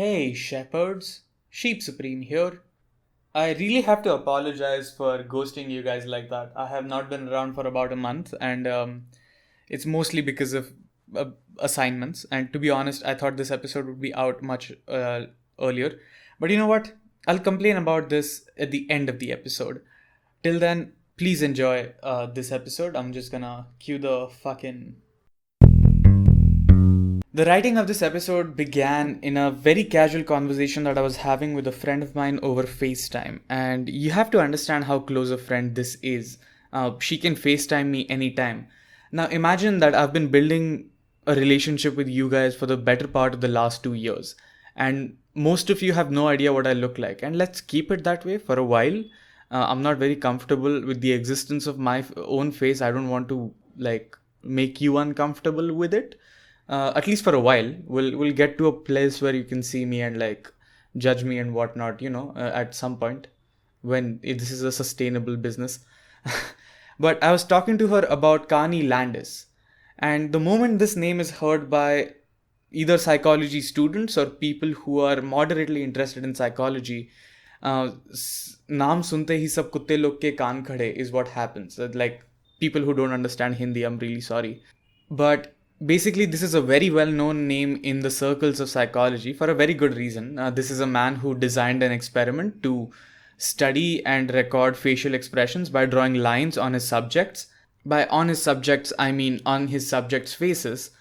Hey shepherds, Sheep Supreme here. I really have to apologize for ghosting you guys like that. I have not been around for about a month, and it's mostly because of assignments. And to be honest, I thought this episode would be out much earlier. But you know what? I'll complain about this at the end of the episode. Till then, please enjoy this episode. I'm just gonna cue the fucking. The writing of this episode began in a very casual conversation that I was having with a friend of mine over FaceTime. And you have to understand how close a friend this is. She can FaceTime me anytime. Now, imagine that I've been building a relationship with you guys for the better part of the last 2 years. And most of you have no idea what I look like. And let's keep it that way for a while. I'm not very comfortable with the existence of my own face. I don't want to, make you uncomfortable with it. At least for a while. We'll get to a place where you can see me and judge me and whatnot, at some point when this is a sustainable business. But I was talking to her about Kani Landis, and the moment this name is heard by either psychology students or people who are moderately interested in psychology, नाम सुनते ही सब कुत्ते लोग के कान खड़े is what happens. Like people who don't understand Hindi, I'm really sorry. But basically, this is a very well-known name in the circles of psychology for a very good reason. This is a man who designed an experiment to study and record facial expressions by drawing lines on his subjects. By on his subjects, I mean on his subjects' faces.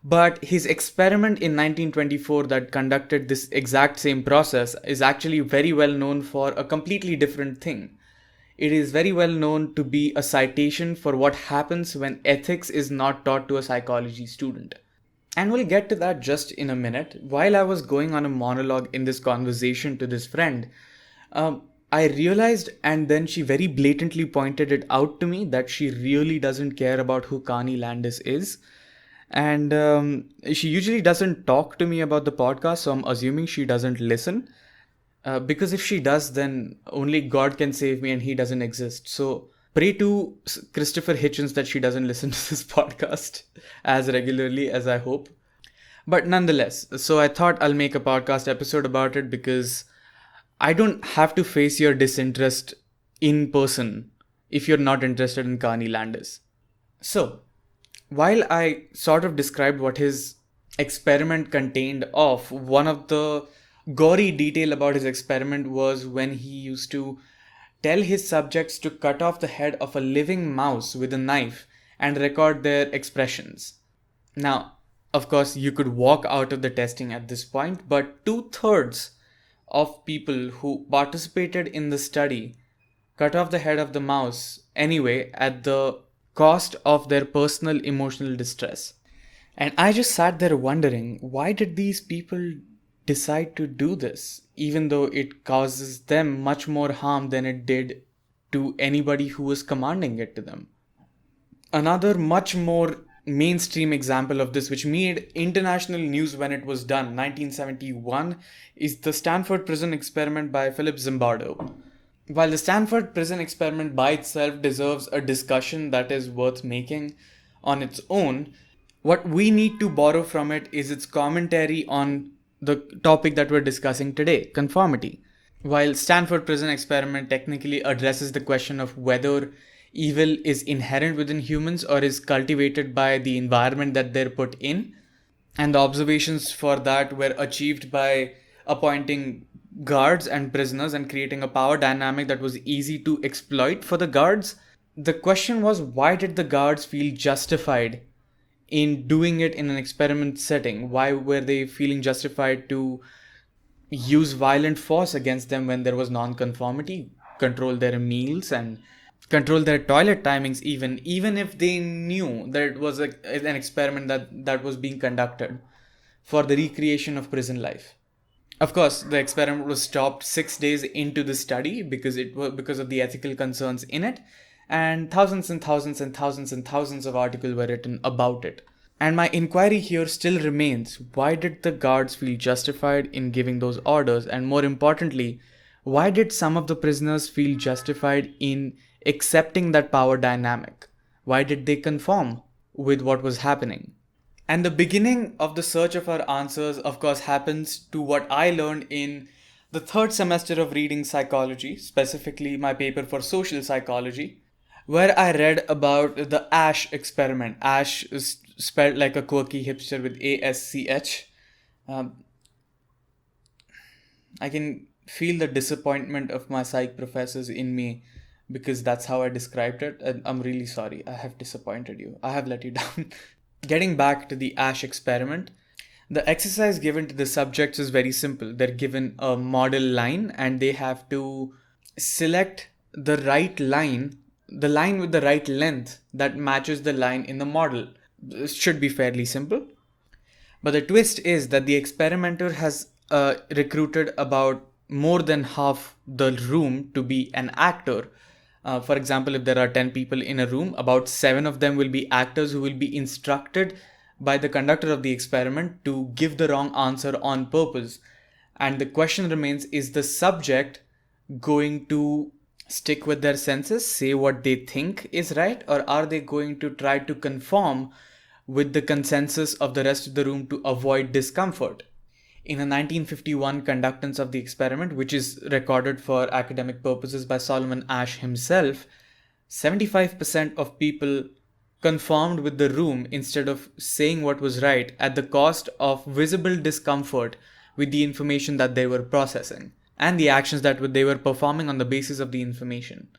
But his experiment in 1924 that conducted this exact same process is actually very well known for a completely different thing. It is very well known to be a citation for what happens when ethics is not taught to a psychology student. And we'll get to that just in a minute. While I was going on a monologue in this conversation to this friend, I realized, and then she very blatantly pointed it out to me, that she really doesn't care about who Kani Landis is. And she usually doesn't talk to me about the podcast, so I'm assuming she doesn't listen. Because if she does, then only God can save me and he doesn't exist. So pray to Christopher Hitchens that she doesn't listen to this podcast as regularly as I hope. But nonetheless, so I thought I'll make a podcast episode about it because I don't have to face your disinterest in person if you're not interested in Kani Landis. So, while I sort of described what his experiment contained of, one of the gory detail about his experiment was when he used to tell his subjects to cut off the head of a living mouse with a knife and record their expressions. Now, of course, you could walk out of the testing at this point, but 2/3 of people who participated in the study cut off the head of the mouse anyway at the cost of their personal emotional distress. And I just sat there wondering, why did these people decide to do this, even though it causes them much more harm than it did to anybody who was commanding it to them? Another much more mainstream example of this, which made international news when it was done, 1971, is the Stanford Prison Experiment by Philip Zimbardo. While the Stanford Prison Experiment by itself deserves a discussion that is worth making on its own, what we need to borrow from it is its commentary on the topic that we're discussing today, conformity. While Stanford Prison Experiment technically addresses the question of whether evil is inherent within humans or is cultivated by the environment that they're put in, and the observations for that were achieved by appointing guards and prisoners and creating a power dynamic that was easy to exploit for the guards. The question was, why did the guards feel justified in doing it in an experiment setting? Why were they feeling justified to use violent force against them when there was non-conformity, control their meals and control their toilet timings, even if they knew that it was an experiment that was being conducted for the recreation of prison life? Of course, the experiment was stopped 6 days into the study because of the ethical concerns in it, and thousands and thousands and thousands and thousands of articles were written about it. And my inquiry here still remains, why did the guards feel justified in giving those orders? And more importantly, why did some of the prisoners feel justified in accepting that power dynamic? Why did they conform with what was happening? And the beginning of the search of our answers, of course, happens to what I learned in the third semester of reading psychology, specifically my paper for social psychology, where I read about the Asch experiment. Asch is spelled like a quirky hipster with ASCH. Um, I can feel the disappointment of my psych professors in me because that's how I described it. And I'm really sorry. I have disappointed you. I have let you down. Getting back to the Asch experiment, the exercise given to the subjects is very simple. They're given a model line and they have to select the right line, the line with the right length that matches the line in the model. This should be fairly simple. But the twist is that the experimenter has recruited about more than half the room to be an actor. For example, if there are 10 people in a room, about 7 of them will be actors who will be instructed by the conductor of the experiment to give the wrong answer on purpose. And the question remains, is the subject going to stick with their senses, say what they think is right, or are they going to try to conform with the consensus of the rest of the room to avoid discomfort? In a 1951 conductance of the experiment, which is recorded for academic purposes by Solomon Asch himself, 75% of people conformed with the room instead of saying what was right at the cost of visible discomfort with the information that they were processing and the actions that they were performing on the basis of the information.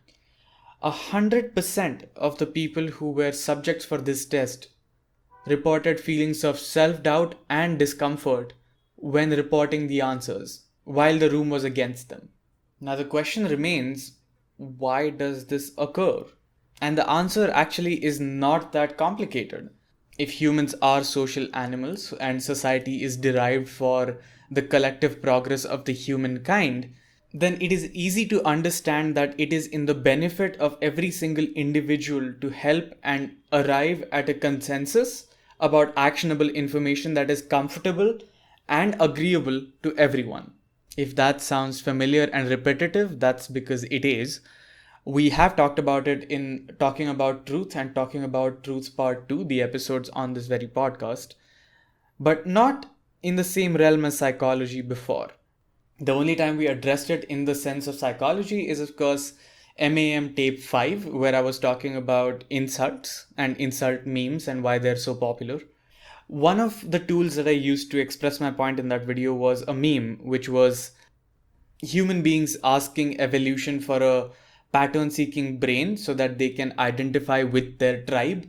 100% of the people who were subjects for this test reported feelings of self-doubt and discomfort when reporting the answers, while the room was against them. Now the question remains, why does this occur? And the answer actually is not that complicated. If humans are social animals and society is derived for the collective progress of the humankind, then it is easy to understand that it is in the benefit of every single individual to help and arrive at a consensus about actionable information that is comfortable and agreeable to everyone. If that sounds familiar and repetitive, that's because it is. We have talked about it in Talking About Truth and Talking About Truths Part 2, the episodes on this very podcast, but not in the same realm as psychology before. The only time we addressed it in the sense of psychology is, of course, MAM Tape 5, where I was talking about insults and insult memes and why they're so popular. One of the tools that I used to express my point in that video was a meme, which was human beings asking evolution for a pattern-seeking brain so that they can identify with their tribe,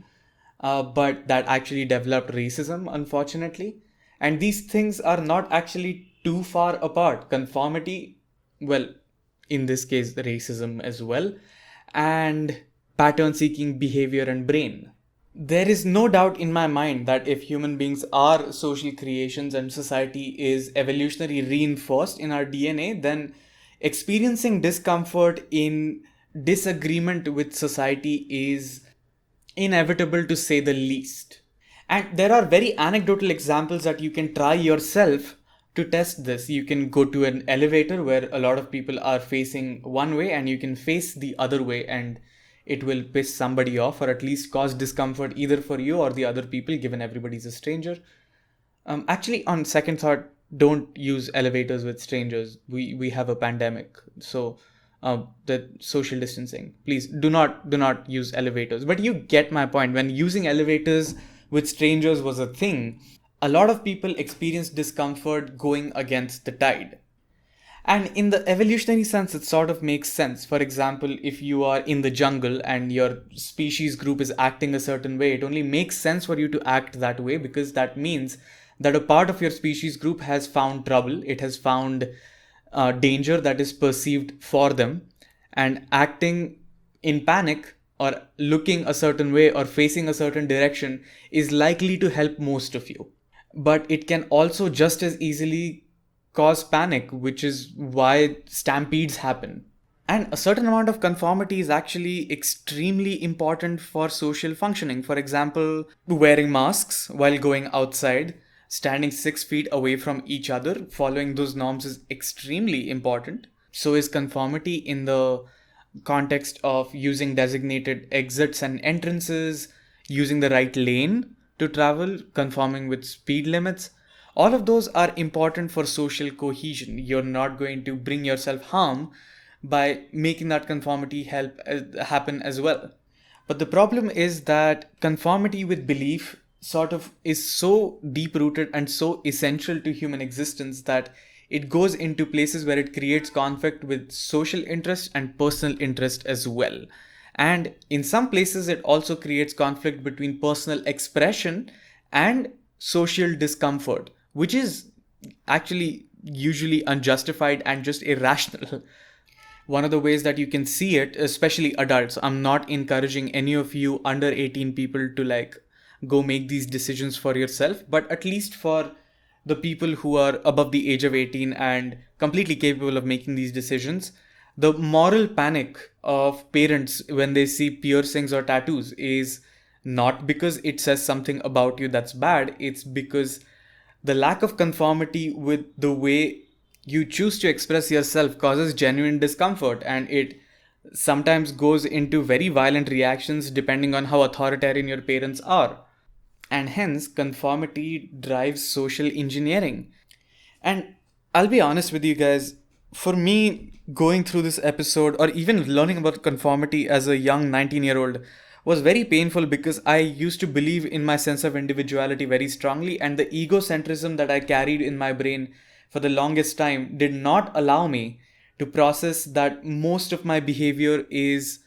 but that actually developed racism, unfortunately. And these things are not actually too far apart. Conformity, well, in this case, the racism as well, and pattern-seeking behavior and brain. There is no doubt in my mind that if human beings are social creations and society is evolutionarily reinforced in our DNA, then experiencing discomfort in disagreement with society is inevitable, to say the least. And there are very anecdotal examples that you can try yourself to test this. You can go to an elevator where a lot of people are facing one way and you can face the other way, and it will piss somebody off or at least cause discomfort either for you or the other people, given everybody's a stranger. Actually, on second thought, don't use elevators with strangers. We have a pandemic, so the social distancing. Please do not use elevators. But you get my point. When using elevators with strangers was a thing, a lot of people experienced discomfort going against the tide. And in the evolutionary sense, it sort of makes sense. For example, if you are in the jungle and your species group is acting a certain way, it only makes sense for you to act that way because that means that a part of your species group has found trouble, it has found danger that is perceived for them, and acting in panic or looking a certain way or facing a certain direction is likely to help most of you. But it can also just as easily cause panic, which is why stampedes happen. And a certain amount of conformity is actually extremely important for social functioning. For example, wearing masks while going outside, standing 6 feet away from each other, following those norms is extremely important. So is conformity in the context of using designated exits and entrances, using the right lane, to travel, conforming with speed limits. All of those are important for social cohesion. You're not going to bring yourself harm by making that conformity help happen as well. But the problem is that conformity with belief sort of is so deep rooted and so essential to human existence that it goes into places where it creates conflict with social interest and personal interest as well. And in some places, it also creates conflict between personal expression and social discomfort, which is actually usually unjustified and just irrational. One of the ways that you can see it, especially adults, I'm not encouraging any of you under 18 people to like go make these decisions for yourself, but at least for the people who are above the age of 18 and completely capable of making these decisions, the moral panic of parents when they see piercings or tattoos is not because it says something about you that's bad, it's because the lack of conformity with the way you choose to express yourself causes genuine discomfort, and it sometimes goes into very violent reactions depending on how authoritarian your parents are. And hence, conformity drives social engineering. And I'll be honest with you guys, for me, going through this episode or even learning about conformity as a young 19-year-old was very painful because I used to believe in my sense of individuality very strongly, and the egocentrism that I carried in my brain for the longest time did not allow me to process that most of my behavior is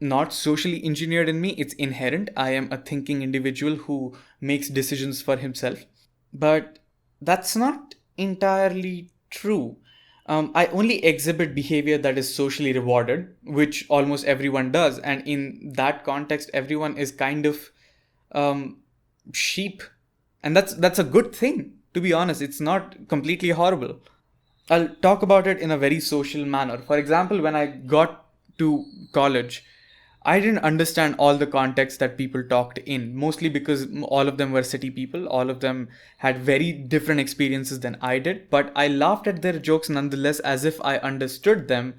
not socially engineered in me, it's inherent. I am a thinking individual who makes decisions for himself. But that's not entirely true. I only exhibit behavior that is socially rewarded, which almost everyone does. And in that context, everyone is kind of sheep. And that's a good thing, to be honest. It's not completely horrible. I'll talk about it in a very social manner. For example, when I got to college, I didn't understand all the context that people talked in, mostly because all of them were city people. All of them had very different experiences than I did, but I laughed at their jokes nonetheless as if I understood them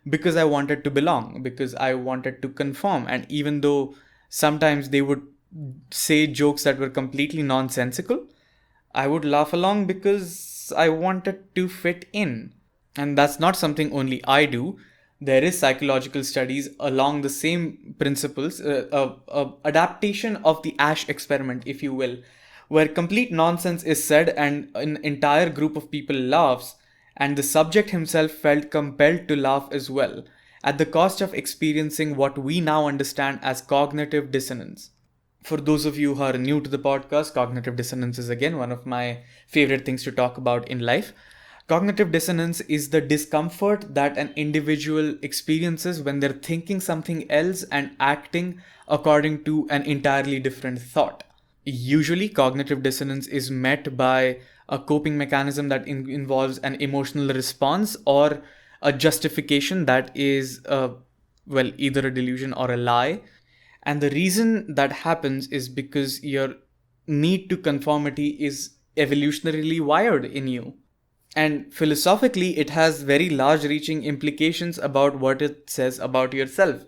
because I wanted to belong, because I wanted to conform. And even though sometimes they would say jokes that were completely nonsensical, I would laugh along because I wanted to fit in. And that's not something only I do. There is psychological studies along the same principles, adaptation of the Asch experiment, if you will, where complete nonsense is said and an entire group of people laughs, and the subject himself felt compelled to laugh as well, at the cost of experiencing what we now understand as cognitive dissonance. For those of you who are new to the podcast, cognitive dissonance is again one of my favorite things to talk about in life. Cognitive dissonance is the discomfort that an individual experiences when they're thinking something else and acting according to an entirely different thought. Usually, cognitive dissonance is met by a coping mechanism that involves an emotional response or a justification that is, well, either a delusion or a lie. And the reason that happens is because your need to conformity is evolutionarily wired in you. And philosophically, it has very large reaching implications about what it says about yourself.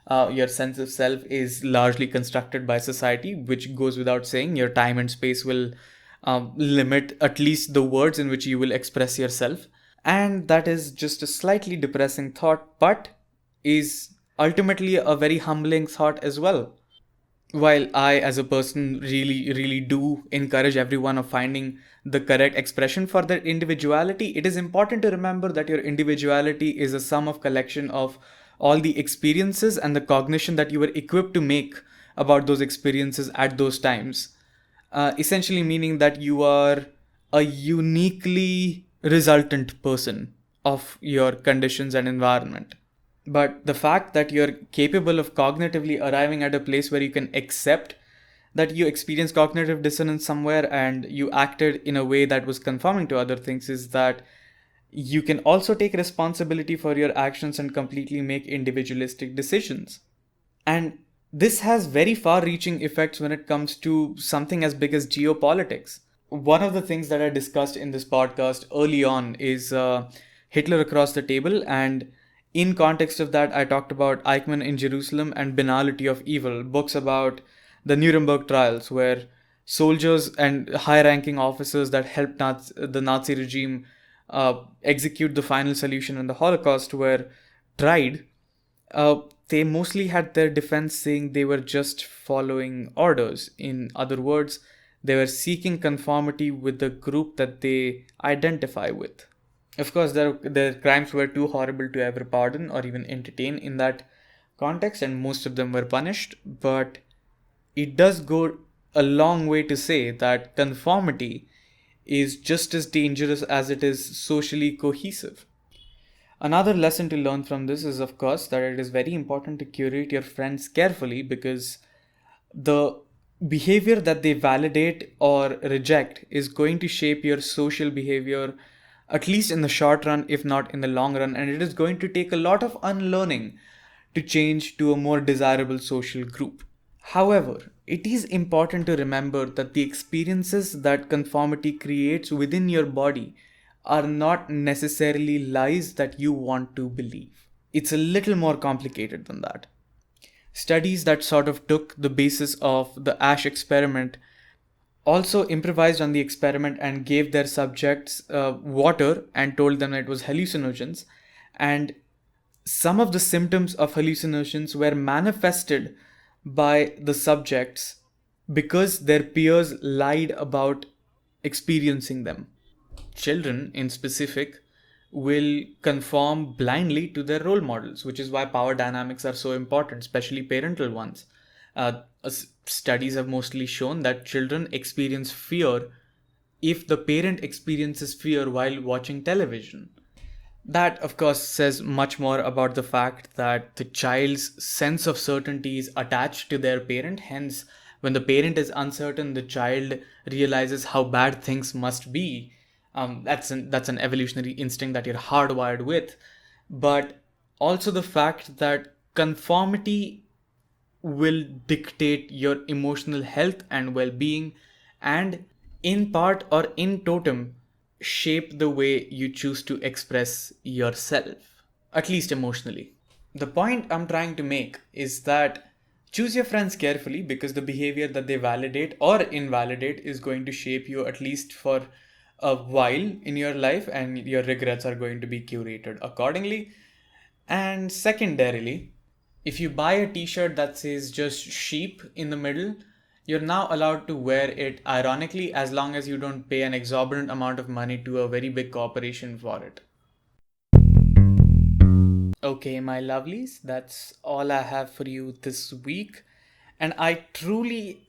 Your sense of self is largely constructed by society, which goes without saying. Your time and space will limit at least the words in which you will express yourself. And that is just a slightly depressing thought, but is ultimately a very humbling thought as well. While I, as a person, really do encourage everyone of finding the correct expression for their individuality, it is important to remember that your individuality is a sum of collection of all the experiences and the cognition that you were equipped to make about those experiences at those times. Essentially meaning that you are a uniquely resultant person of your conditions and environment. But the fact that you're capable of cognitively arriving at a place where you can accept that you experienced cognitive dissonance somewhere and you acted in a way that was conforming to other things is that you can also take responsibility for your actions and completely make individualistic decisions. And this has very far reaching effects when it comes to something as big as geopolitics. One of the things that I discussed in this podcast early on is Hitler across the table, and in context of that, I talked about Eichmann in Jerusalem and Banality of Evil, books about the Nuremberg trials, where soldiers and high-ranking officers that helped the Nazi regime execute the final solution in the Holocaust were tried, they mostly had their defense saying they were just following orders. In other words, they were seeking conformity with the group that they identify with. Of course, their crimes were too horrible to ever pardon or even entertain in that context, and most of them were punished. But it does go a long way to say that conformity is just as dangerous as it is socially cohesive. Another lesson to learn from this is, of course, that it is very important to curate your friends carefully, because the behavior that they validate or reject is going to shape your social behavior, at least in the short run, if not in the long run. And it is going to take a lot of unlearning to change to a more desirable social group. However, it is important to remember that the experiences that conformity creates within your body are not necessarily lies that you want to believe. It's a little more complicated than that. Studies that sort of took the basis of the Asch experiment also improvised on the experiment and gave their subjects water and told them that it was hallucinogens. And some of the symptoms of hallucinations were manifested by the subjects because their peers lied about experiencing them. Children, in specific, will conform blindly to their role models, which is why power dynamics are so important, especially parental ones. Studies have mostly shown that children experience fear if the parent experiences fear while watching television. That, of course, says much more about the fact that the child's sense of certainty is attached to their parent. Hence, when the parent is uncertain, the child realizes how bad things must be. That's an evolutionary instinct that you're hardwired with. But also the fact that conformity will dictate your emotional health and well-being, and in part or in totem shape the way you choose to express yourself, at least emotionally. The point I'm trying to make is that choose your friends carefully, because the behavior that they validate or invalidate is going to shape you at least for a while in your life, and your regrets are going to be curated accordingly. And secondarily, if you buy a t-shirt that says just sheep in the middle, you're now allowed to wear it ironically, as long as you don't pay an exorbitant amount of money to a very big corporation for it. Okay, my lovelies, that's all I have for you this week. And I truly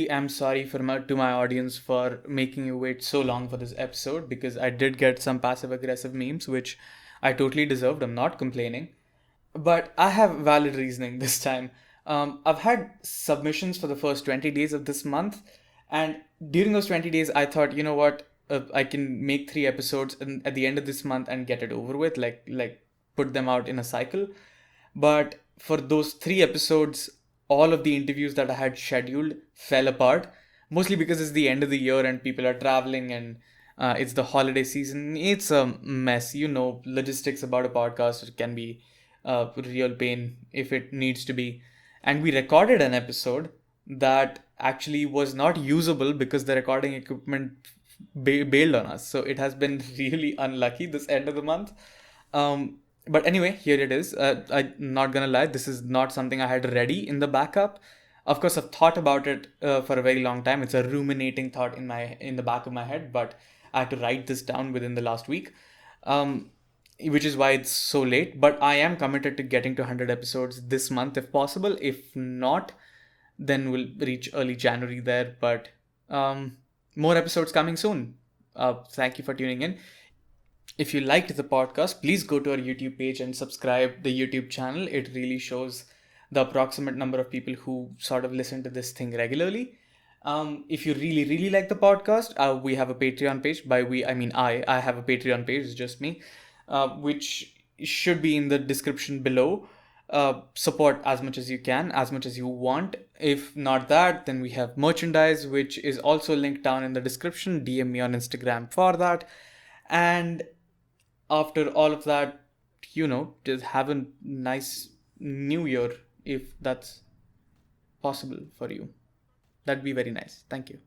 am sorry to my audience for making you wait so long for this episode, because I did get some passive aggressive memes, which I totally deserved. I'm not complaining. But I have valid reasoning this time. I've had submissions for the first 20 days of this month, and during those 20 days, I thought, you know what, I can make 3 episodes at the end of this month and get it over with, like put them out in a cycle. But for those 3 episodes, all of the interviews that I had scheduled fell apart, mostly because it's the end of the year and people are traveling, and it's the holiday season. It's a mess. Logistics about a podcast can be real pain if it needs to be. And we recorded an episode that actually was not usable because the recording equipment bailed on us. So it has been really unlucky this end of the month. But anyway, here it is. I'm not gonna lie, this is not something I had ready in the backup. Of course, I've thought about it for a very long time. It's a ruminating thought in the back of my head, but I had to write this down within the last week, which is why it's so late. But I am committed to getting to 100 episodes this month if possible. If not, then we'll reach early January there. But more episodes coming soon. Thank you for tuning in. If you liked the podcast, please go to our YouTube page and subscribe the YouTube channel. It really shows the approximate number of people who sort of listen to this thing regularly. If you really like the podcast, we have a Patreon page. By we, I mean I have a Patreon page. It's just me, which should be in the description below. Support as much as you can, as much as you want. If not that, then we have merchandise, which is also linked down in the description. DM me on Instagram for that. And after all of that, just have a nice new year, if that's possible for you. That'd be very nice. Thank you.